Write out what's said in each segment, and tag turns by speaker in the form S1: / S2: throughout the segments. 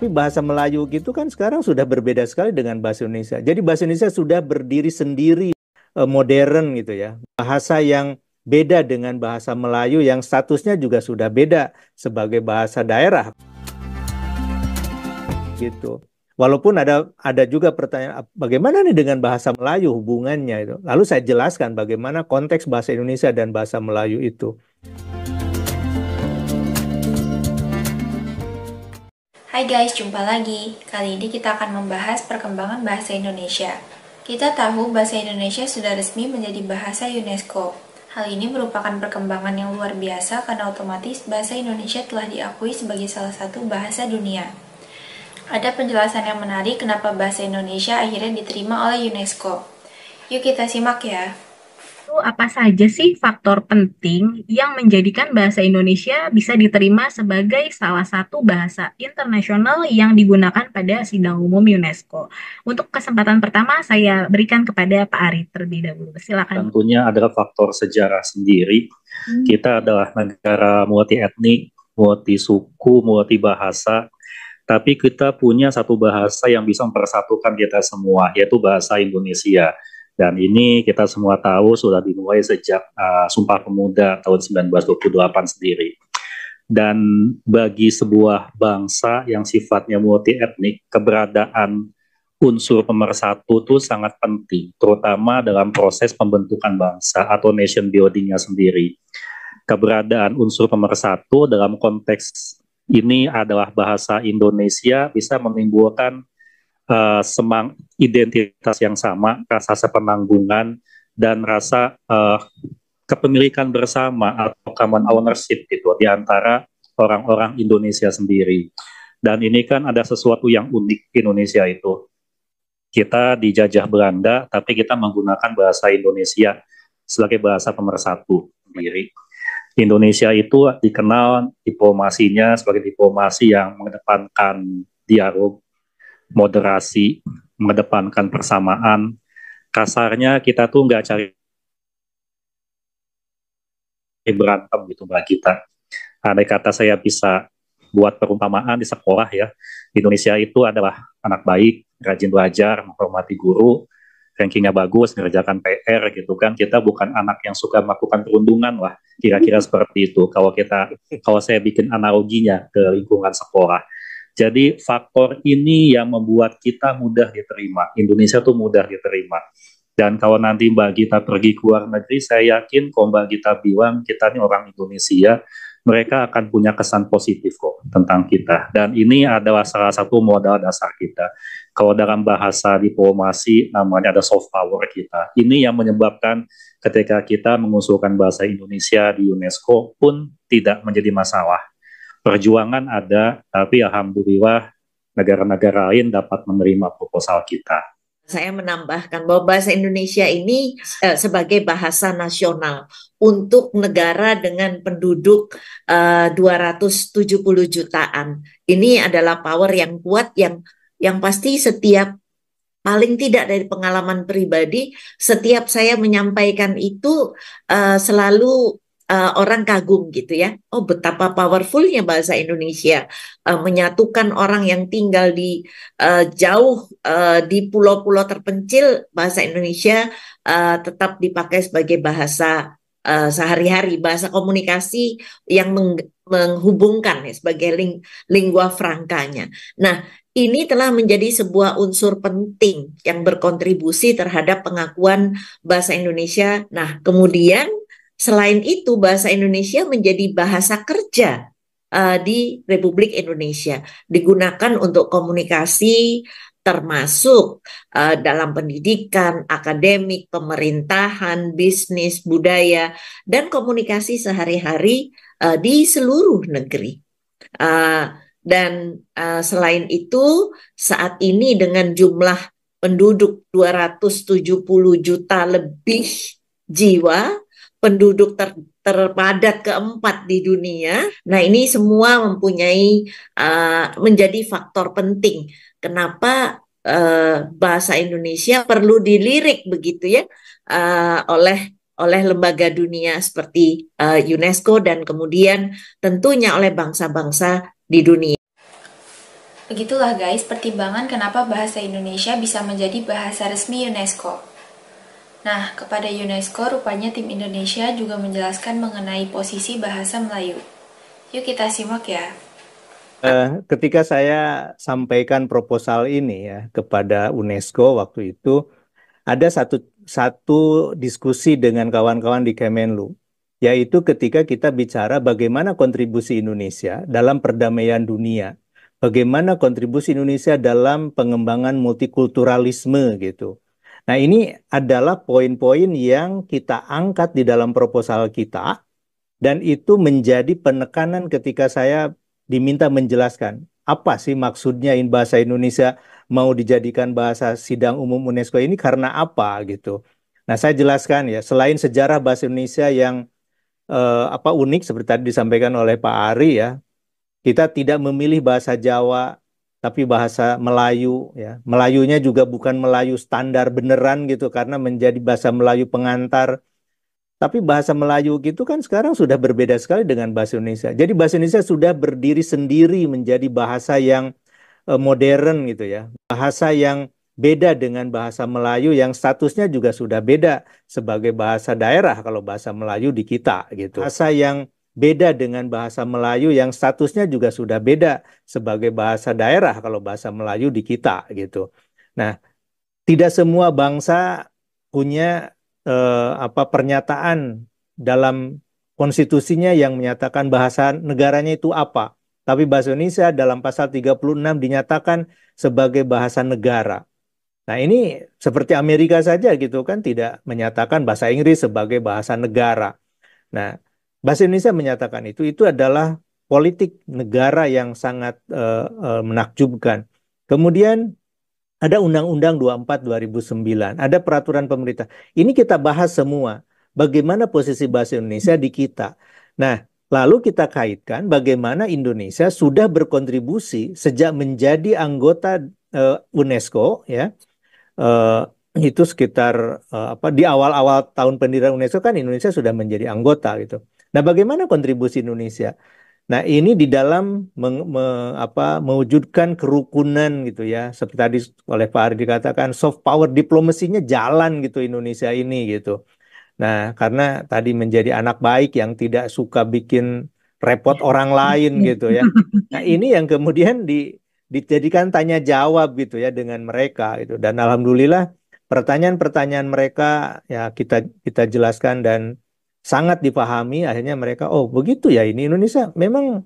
S1: Tapi bahasa Melayu gitu kan sekarang sudah berbeda sekali dengan bahasa Indonesia. Jadi bahasa Indonesia sudah berdiri sendiri, modern gitu ya. Bahasa yang beda dengan bahasa Melayu yang statusnya juga sudah beda sebagai bahasa daerah gitu. Walaupun ada juga pertanyaan bagaimana nih dengan bahasa Melayu hubungannya itu. Lalu saya jelaskan bagaimana konteks bahasa Indonesia dan bahasa Melayu itu.
S2: Hai guys, jumpa lagi. Kali ini kita akan membahas perkembangan bahasa Indonesia. Kita tahu bahasa Indonesia sudah resmi menjadi bahasa UNESCO. Hal ini merupakan perkembangan yang luar biasa karena otomatis bahasa Indonesia telah diakui sebagai salah satu bahasa dunia. Ada penjelasan yang menarik kenapa bahasa Indonesia akhirnya diterima oleh UNESCO. Yuk kita simak ya.
S3: Apa saja sih faktor penting yang menjadikan bahasa Indonesia bisa diterima sebagai salah satu bahasa internasional yang digunakan pada sidang umum UNESCO? Untuk kesempatan pertama saya berikan kepada Pak Ari terlebih dahulu. Silakan.
S4: Tentunya adalah faktor sejarah sendiri. Kita adalah negara multi etnik, multi suku, multi bahasa. Tapi kita punya satu bahasa yang bisa mempersatukan kita semua, yaitu bahasa Indonesia. Dan ini kita semua tahu sudah dimulai sejak Sumpah Pemuda tahun 1928 sendiri. Dan bagi sebuah bangsa yang sifatnya multi etnik, keberadaan unsur pemersatu itu sangat penting, terutama dalam proses pembentukan bangsa atau nation building-nya sendiri. Keberadaan unsur pemersatu dalam konteks ini adalah bahasa Indonesia bisa menimbulkan identitas yang sama, rasa sepenanggungan, dan rasa kepemilikan bersama atau common ownership gitu di antara orang-orang Indonesia sendiri. Dan ini kan ada sesuatu yang unik Indonesia itu. Kita dijajah Belanda, tapi kita menggunakan bahasa Indonesia sebagai bahasa pemersatu sendiri. Indonesia itu dikenal diplomasinya sebagai diplomasi yang mengedepankan dialog, moderasi, mengedepankan persamaan. Kasarnya kita tuh nggak cari berantem gitu mbak kita. Andai kata saya bisa buat perumpamaan di sekolah ya, Indonesia itu adalah anak baik, rajin belajar, menghormati guru, rankingnya bagus, mengerjakan PR gitu kan. Kita bukan anak yang suka melakukan perundungan lah, kira-kira seperti itu. Kalau saya bikin analoginya ke lingkungan sekolah. Jadi faktor ini yang membuat kita mudah diterima. Indonesia tuh mudah diterima. Dan kalau nanti Mbak Gita pergi ke luar negeri, saya yakin kalau Mbak Gita bilang kita ini orang Indonesia, mereka akan punya kesan positif kok tentang kita. Dan ini adalah salah satu modal dasar kita. Kalau dalam bahasa diplomasi namanya ada soft power kita. Ini yang menyebabkan ketika kita mengusulkan bahasa Indonesia di UNESCO pun tidak menjadi masalah. Perjuangan ada, tapi alhamdulillah negara-negara lain dapat menerima proposal kita.
S5: Saya menambahkan bahwa bahasa Indonesia ini sebagai bahasa nasional untuk negara dengan penduduk 270 jutaan. Ini adalah power yang kuat yang pasti setiap, paling tidak dari pengalaman pribadi, setiap saya menyampaikan itu selalu orang kagum gitu ya. Oh, betapa powerfulnya bahasa Indonesia menyatukan orang yang tinggal di jauh di pulau-pulau terpencil. Bahasa Indonesia tetap dipakai sebagai bahasa sehari-hari, bahasa komunikasi yang menghubungkan ya, sebagai lingua francanya. Nah, ini telah menjadi sebuah unsur penting yang berkontribusi terhadap pengakuan bahasa Indonesia. Nah, kemudian selain itu, bahasa Indonesia menjadi bahasa kerja di Republik Indonesia. Digunakan untuk komunikasi, termasuk dalam pendidikan, akademik, pemerintahan, bisnis, budaya, dan komunikasi sehari-hari di seluruh negeri. Dan selain itu, saat ini dengan jumlah penduduk 270 juta lebih jiwa, penduduk terpadat keempat di dunia. Nah, ini semua mempunyai menjadi faktor penting. Kenapa bahasa Indonesia perlu dilirik begitu ya oleh lembaga dunia seperti UNESCO dan kemudian tentunya oleh bangsa-bangsa di dunia.
S2: Begitulah guys pertimbangan kenapa bahasa Indonesia bisa menjadi bahasa resmi UNESCO. Nah, kepada UNESCO rupanya tim Indonesia juga menjelaskan mengenai posisi bahasa Melayu. Yuk kita simak ya.
S1: Ketika saya sampaikan proposal ini ya kepada UNESCO waktu itu, ada satu diskusi dengan kawan-kawan di Kemenlu, yaitu ketika kita bicara bagaimana kontribusi Indonesia dalam perdamaian dunia, bagaimana kontribusi Indonesia dalam pengembangan multikulturalisme gitu. Nah, ini adalah poin-poin yang kita angkat di dalam proposal kita, dan itu menjadi penekanan ketika saya diminta menjelaskan apa sih maksudnya bahasa Indonesia mau dijadikan bahasa sidang umum UNESCO ini karena apa gitu. Nah, saya jelaskan ya, selain sejarah bahasa Indonesia yang unik seperti tadi disampaikan oleh Pak Ari ya, kita tidak memilih bahasa Jawa, tapi bahasa Melayu ya. Melayunya juga bukan Melayu standar beneran gitu karena menjadi bahasa Melayu pengantar. Tapi bahasa Melayu gitu kan sekarang sudah berbeda sekali dengan bahasa Indonesia. Jadi bahasa Indonesia sudah berdiri sendiri menjadi bahasa yang modern gitu ya. Bahasa yang beda dengan bahasa Melayu yang statusnya juga sudah beda sebagai bahasa daerah kalau bahasa Melayu di kita gitu. Bahasa yang beda dengan bahasa Melayu yang statusnya juga sudah beda sebagai bahasa daerah kalau bahasa Melayu di kita gitu. Nah, tidak semua bangsa punya pernyataan dalam konstitusinya yang menyatakan bahasa negaranya itu apa. Tapi bahasa Indonesia dalam pasal 36 dinyatakan sebagai bahasa negara. Nah, ini seperti Amerika saja gitu kan tidak menyatakan bahasa Inggris sebagai bahasa negara. Nah, bahasa Indonesia menyatakan itu adalah politik negara yang sangat menakjubkan. Kemudian ada Undang-Undang 24 2009, ada peraturan pemerintah. Ini kita bahas semua. Bagaimana posisi bahasa Indonesia di kita. Nah, lalu kita kaitkan bagaimana Indonesia sudah berkontribusi sejak menjadi anggota UNESCO ya. Itu sekitar di awal-awal tahun pendirian UNESCO kan Indonesia sudah menjadi anggota gitu. Nah, bagaimana kontribusi Indonesia? Nah, ini di dalam mewujudkan kerukunan gitu ya. Seperti tadi oleh Pak Ari dikatakan soft power diplomasinya jalan gitu Indonesia ini gitu. Nah, karena tadi menjadi anak baik yang tidak suka bikin repot orang lain gitu ya. Nah, ini yang kemudian dijadikan tanya jawab gitu ya dengan mereka gitu. Dan alhamdulillah pertanyaan-pertanyaan mereka ya kita jelaskan dan sangat dipahami. Akhirnya mereka, oh begitu ya, ini Indonesia memang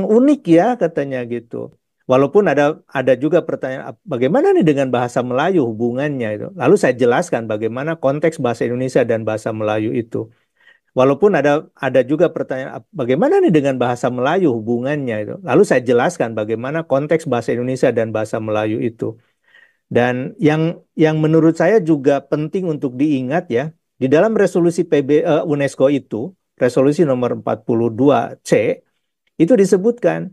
S1: unik ya katanya gitu. Walaupun ada juga pertanyaan bagaimana nih dengan bahasa Melayu hubungannya itu. Lalu saya jelaskan bagaimana konteks bahasa Indonesia dan bahasa Melayu itu. Walaupun ada juga pertanyaan bagaimana nih dengan bahasa Melayu hubungannya itu. Lalu saya jelaskan bagaimana konteks bahasa Indonesia dan bahasa Melayu itu. Dan yang menurut saya juga penting untuk diingat ya, di dalam resolusi UNESCO itu, resolusi nomor 42C, itu disebutkan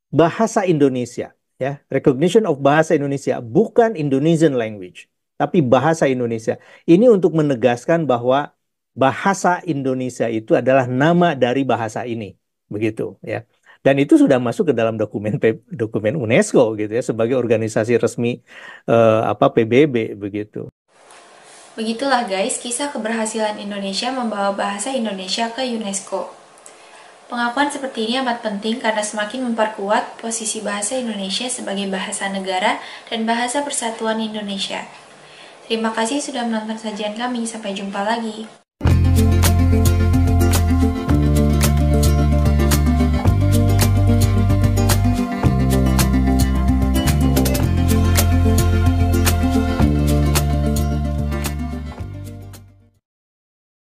S1: bahasa Indonesia, ya, recognition of bahasa Indonesia, bukan Indonesian language, tapi bahasa Indonesia. Ini untuk menegaskan bahwa bahasa Indonesia itu adalah nama dari bahasa ini, begitu ya. Dan itu sudah masuk ke dalam dokumen UNESCO gitu ya sebagai organisasi resmi PBB begitu.
S2: Begitulah guys kisah keberhasilan Indonesia membawa bahasa Indonesia ke UNESCO. Pengakuan seperti ini amat penting karena semakin memperkuat posisi bahasa Indonesia sebagai bahasa negara dan bahasa persatuan Indonesia. Terima kasih sudah menonton sajian kami, sampai jumpa lagi.